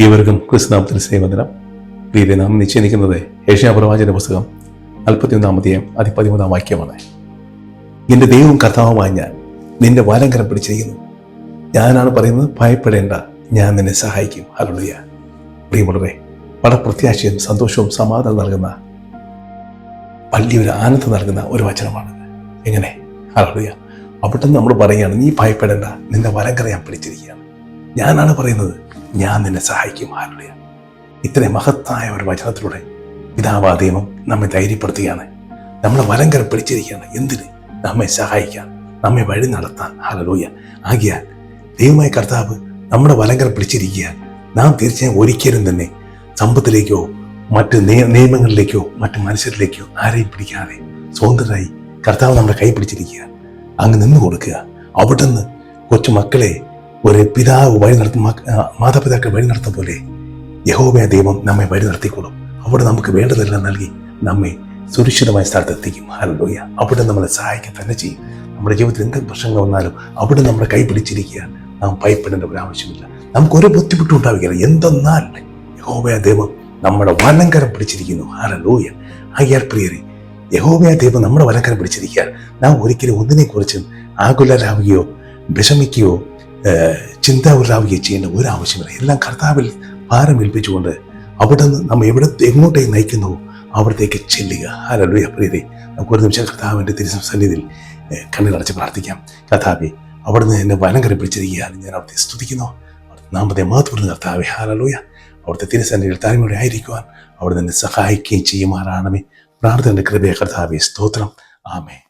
ഇവർക്കും ക്രിസ്തുനാമത്തിന് സ്നേഹവന്ദനം. പ്രിയരെ, നാം നിശ്ചയിക്കുന്നത് യെശയ്യാപ്രവാചകന്റെ പുസ്തകം 41-ാം 13-ാം വാക്യമാണ്. നിന്റെ ദൈവവും കർത്താവുമായ ഞാൻ നിന്റെ വലങ്കരം പിടിച്ചിരിക്കുന്നു. ഞാനാണ് പറയുന്നത്, ഭയപ്പെടേണ്ട, ഞാൻ നിന്നെ സഹായിക്കും. ഹല്ലേലൂയ. പ്രിയമുള്ളവരെ, വളരെ പ്രത്യാശയും സന്തോഷവും സമാധാനം നൽകുന്ന വലിയൊരു ആനന്ദം നൽകുന്ന ഒരു വചനമാണ്. എങ്ങനെ? ഹല്ലേലൂയ. അവിടെ നമ്മൾ പറയുകയാണ്, നീ ഭയപ്പെടേണ്ട, നിന്റെ വലങ്കരം ഞാൻ പിടിച്ചിരിക്കുകയാണ്. ഞാനാണ് പറയുന്നത്, ഞാൻ നിന്നെ സഹായിക്കും. ഹല്ലേലൂയ. ഇത്രയും മഹത്തായ ഒരു വചനത്തിലൂടെ പിതാവായ ദൈവം നമ്മെ ധൈര്യപ്പെടുത്തുകയാണ്. നമ്മളെ വലങ്കരം പിടിച്ചിരിക്കുകയാണ്. എന്തിന്? നമ്മെ സഹായിക്കാൻ, നമ്മെ വഴി നടത്താൻ. ഹല്ലേലൂയ. ആകിയാൽ ദൈവമായ കർത്താവ് നമ്മുടെ വലങ്കരം പിടിച്ചിരിക്കാൻ നാം തീർച്ചയായും ഒരിക്കലും തന്നെ സമ്പത്തിലേക്കോ മറ്റ് നിയമങ്ങളിലേക്കോ മറ്റ് മനുഷ്യരിലേക്കോ ആരെയും പിടിക്കാതെ സ്വതന്ത്രരായി കർത്താവ് നമ്മുടെ കൈ പിടിച്ചിരിക്കുക. അങ്ങ് നിന്ന് കൊടുക്കുക. അവിടുന്ന് കൊച്ചു മക്കളെ ഒരു പിതാവ് വഴി നടത്തും, മാതാപിതാക്കൾ വഴി നടത്തും പോലെ യഹോവയായ ദൈവം നമ്മെ വഴി നടത്തിക്കൊള്ളും. അവിടെ നമുക്ക് വേണ്ടതെല്ലാം നൽകി നമ്മെ സുരക്ഷിതമായ സ്ഥലത്ത് എത്തിക്കും. ഹല്ലേലൂയ. അവിടെ നമ്മളെ സഹായിക്കാൻ തന്നെ ചെയ്യും. നമ്മുടെ ജീവിതത്തിൽ എന്തൊക്കെ പ്രശ്നങ്ങൾ വന്നാലും അവിടെ നമ്മുടെ കൈ പിടിച്ചിരിക്കുക. നാം ഭയപ്പെടേണ്ട ഒരു ആവശ്യമില്ല. നമുക്കൊരു ബുദ്ധിമുട്ടും ഉണ്ടാവുകയില്ല. എന്തെന്നാൽ യഹോവയായ ദൈവം നമ്മുടെ വലങ്കരം പിടിച്ചിരിക്കുന്നു. ഹല്ലേലൂയ. ആകിയാൽ പ്രിയരെ, യഹോവയായ ദൈവം നമ്മുടെ വലങ്കരം പിടിച്ചിരിക്കുക. നാം ഒരിക്കലും ഒന്നിനെക്കുറിച്ചും ആകുലരാവുകയോ വിഷമിക്കുകയോ ചിന്താവുരാവുകയോ ചെയ്യേണ്ട ഒരു ആവശ്യമില്ല. എല്ലാം കർത്താവിൽ ഭാരം ഏൽപ്പിച്ചുകൊണ്ട് അവിടെ നിന്ന് നമ്മൾ എങ്ങോട്ടേക്ക് നയിക്കുന്നു അവിടത്തേക്ക് ചെല്ലുക. ഹല്ലേലൂയ. പ്രിയരെ, നമുക്ക് ഒരു നിമിഷം കർത്താവിൻ്റെ തിരുസന്നിധിയിൽ കണ്ണുകളടച്ച് പ്രാർത്ഥിക്കാം. കർത്താവേ, അവിടുന്ന് എന്നെ വലങ്കരം പിടിച്ചിരിക്കുകയാണ്. ഞാൻ അവിടുത്തെ സ്തുതിക്കുന്നു. നാമത്തെ മഹത്വപ്പെടുന്ന കർത്താവേ. ഹല്ലേലൂയ. അവിടുത്തെ തിരുസന്നിധിയിൽ താഴ്മയോടെ ആയിരിക്കുവാൻ അവിടെ നിന്ന് സഹായിക്കുകയും ചെയ്യുമാറാണമേ. പ്രാർത്ഥനയുടെ കൃപയെ കർത്താവേ, സ്തോത്രം. ആമേൻ.